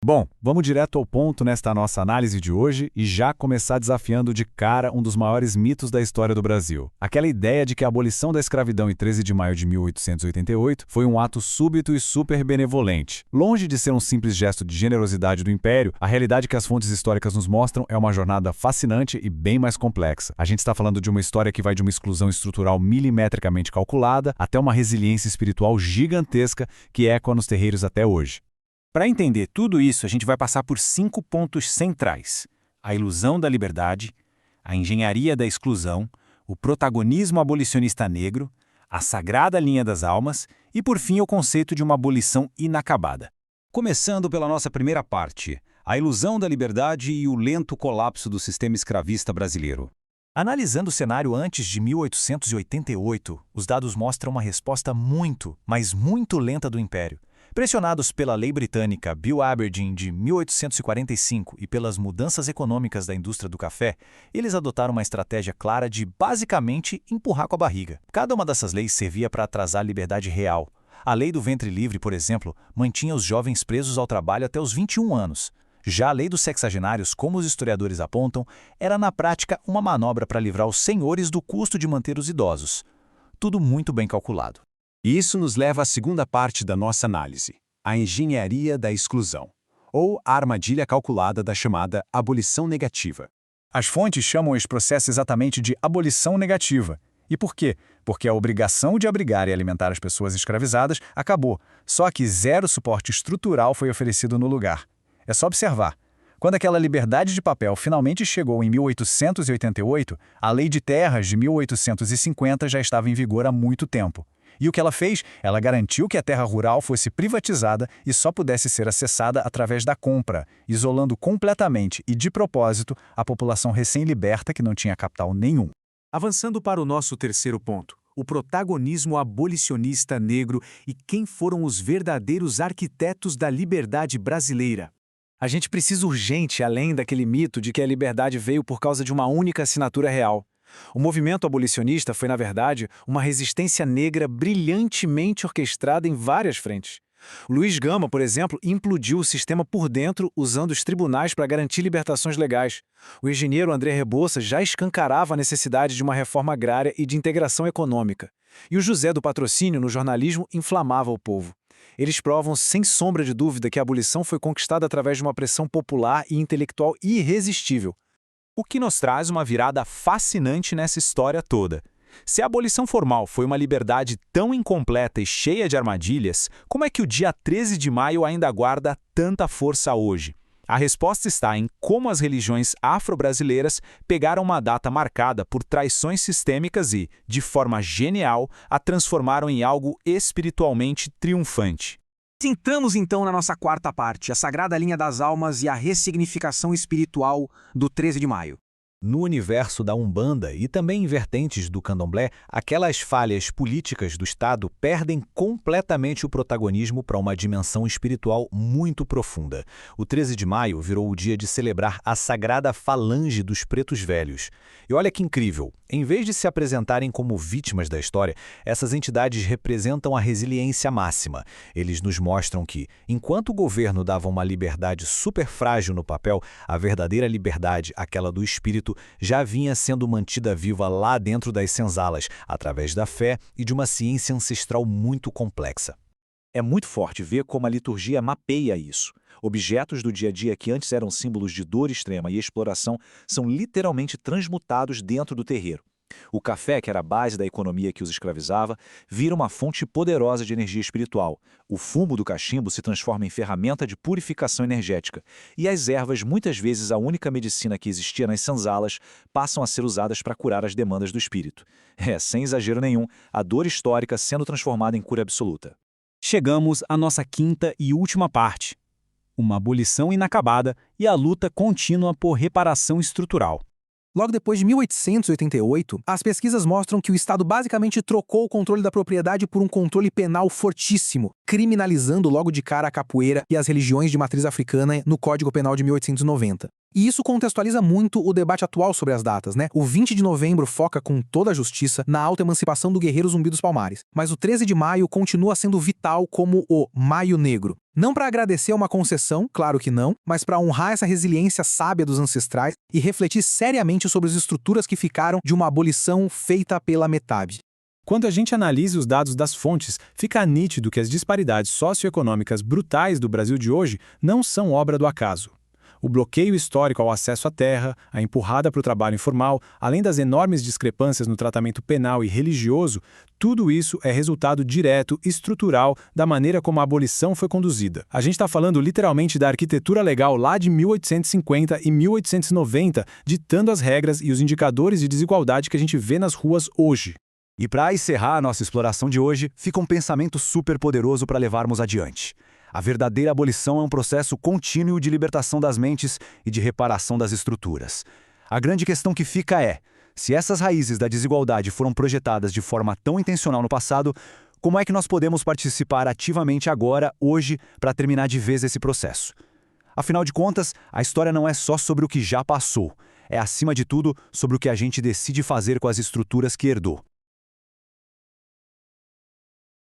Bom, vamos direto ao ponto nesta nossa análise de hoje e já começar desafiando de cara um dos maiores mitos da história do Brasil. Aquela ideia de que a abolição da escravidão em 13 de maio de 1888 foi um ato súbito e super benevolente. Longe de ser um simples gesto de generosidade do Império, a realidade que as fontes históricas nos mostram é uma jornada fascinante e bem mais complexa. A gente está falando de uma história que vai de uma exclusão estrutural milimetricamente calculada até uma resiliência espiritual gigantesca que ecoa nos terreiros até hoje. Para entender tudo isso, a gente vai passar por 5 pontos centrais: a ilusão da liberdade, a engenharia da exclusão, o protagonismo abolicionista negro, a sagrada linha das almas e, por fim, o conceito de uma abolição inacabada. Começando pela nossa primeira parte, a ilusão da liberdade e o lento colapso do sistema escravista brasileiro. Analisando o cenário antes de 1888, os dados mostram uma resposta muito, mas muito lenta do Império. Pressionados pela lei britânica Bill Aberdeen de 1845 e pelas mudanças econômicas da indústria do café, eles adotaram uma estratégia clara de, basicamente, empurrar com a barriga. Cada uma dessas leis servia para atrasar a liberdade real. A lei do ventre livre, por exemplo, mantinha os jovens presos ao trabalho até os 21 anos. Já a lei dos sexagenários, como os historiadores apontam, era na prática uma manobra para livrar os senhores do custo de manter os idosos. Tudo muito bem calculado. E isso nos leva à segunda parte da nossa análise, a engenharia da exclusão, ou a armadilha calculada da chamada abolição negativa. As fontes chamam esse processo exatamente de abolição negativa. E por quê? Porque a obrigação de abrigar e alimentar as pessoas escravizadas acabou, só que zero suporte estrutural foi oferecido no lugar. É só observar. Quando aquela liberdade de papel finalmente chegou em 1888, a Lei de Terras de 1850 já estava em vigor há muito tempo. E o que ela fez? Ela garantiu que a terra rural fosse privatizada e só pudesse ser acessada através da compra, isolando completamente e de propósito a população recém-liberta que não tinha capital nenhum. Avançando para o nosso terceiro ponto, o protagonismo abolicionista negro e quem foram os verdadeiros arquitetos da liberdade brasileira. A gente precisa urgente além daquele mito de que a liberdade veio por causa de uma única assinatura real. O movimento abolicionista foi, na verdade, uma resistência negra brilhantemente orquestrada em várias frentes. Luiz Gama, por exemplo, implodiu o sistema por dentro usando os tribunais para garantir libertações legais. O engenheiro André Rebouças já escancarava a necessidade de uma reforma agrária e de integração econômica. E o José do Patrocínio, no jornalismo, inflamava o povo. Eles provam, sem sombra de dúvida, que a abolição foi conquistada através de uma pressão popular e intelectual irresistível. O que nos traz uma virada fascinante nessa história toda. Se a abolição formal foi uma liberdade tão incompleta e cheia de armadilhas, como é que o dia 13 de maio ainda guarda tanta força hoje? A resposta está em como as religiões afro-brasileiras pegaram uma data marcada por traições sistêmicas e, de forma genial, a transformaram em algo espiritualmente triunfante. Entramos então na nossa quarta parte, a sagrada linha das almas e a ressignificação espiritual do 13 de maio. No universo da Umbanda e também em vertentes do Candomblé, aquelas falhas políticas do Estado perdem completamente o protagonismo para uma dimensão espiritual muito profunda. O 13 de maio virou o dia de celebrar a sagrada falange dos pretos velhos. E olha que incrível, em vez de se apresentarem como vítimas da história, essas entidades representam a resiliência máxima. Eles nos mostram que, enquanto o governo dava uma liberdade super frágil no papel, a verdadeira liberdade, aquela do espírito, já vinha sendo mantida viva lá dentro das senzalas, através da fé e de uma ciência ancestral muito complexa. É muito forte ver como a liturgia mapeia isso. Objetos do dia a dia que antes eram símbolos de dor extrema e exploração são literalmente transmutados dentro do terreiro. O café, que era a base da economia que os escravizava, vira uma fonte poderosa de energia espiritual. O fumo do cachimbo se transforma em ferramenta de purificação energética. E as ervas, muitas vezes a única medicina que existia nas senzalas, passam a ser usadas para curar as demandas do espírito. Sem exagero nenhum, a dor histórica sendo transformada em cura absoluta. Chegamos à nossa quinta e última parte. Uma abolição inacabada e a luta contínua por reparação estrutural. Logo depois de 1888, as pesquisas mostram que o Estado basicamente trocou o controle da propriedade por um controle penal fortíssimo, criminalizando logo de cara a capoeira e as religiões de matriz africana no Código Penal de 1890. E isso contextualiza muito o debate atual sobre as datas, né? O 20 de novembro foca com toda a justiça na autoemancipação do guerreiro Zumbi dos Palmares, mas o 13 de maio continua sendo vital como o Maio Negro. Não para agradecer a uma concessão, claro que não, mas para honrar essa resiliência sábia dos ancestrais e refletir seriamente sobre as estruturas que ficaram de uma abolição feita pela METAB. Quando a gente analisa os dados das fontes, fica nítido que as disparidades socioeconômicas brutais do Brasil de hoje não são obra do acaso. O bloqueio histórico ao acesso à terra, a empurrada para o trabalho informal, além das enormes discrepâncias no tratamento penal e religioso, tudo isso é resultado direto, estrutural, da maneira como a abolição foi conduzida. A gente está falando literalmente da arquitetura legal lá de 1850 e 1890, ditando as regras e os indicadores de desigualdade que a gente vê nas ruas hoje. E para encerrar a nossa exploração de hoje, fica um pensamento super poderoso para levarmos adiante. A verdadeira abolição é um processo contínuo de libertação das mentes e de reparação das estruturas. A grande questão que fica é, se essas raízes da desigualdade foram projetadas de forma tão intencional no passado, como é que nós podemos participar ativamente agora, hoje, para terminar de vez esse processo? Afinal de contas, a história não é só sobre o que já passou, é acima de tudo sobre o que a gente decide fazer com as estruturas que herdou.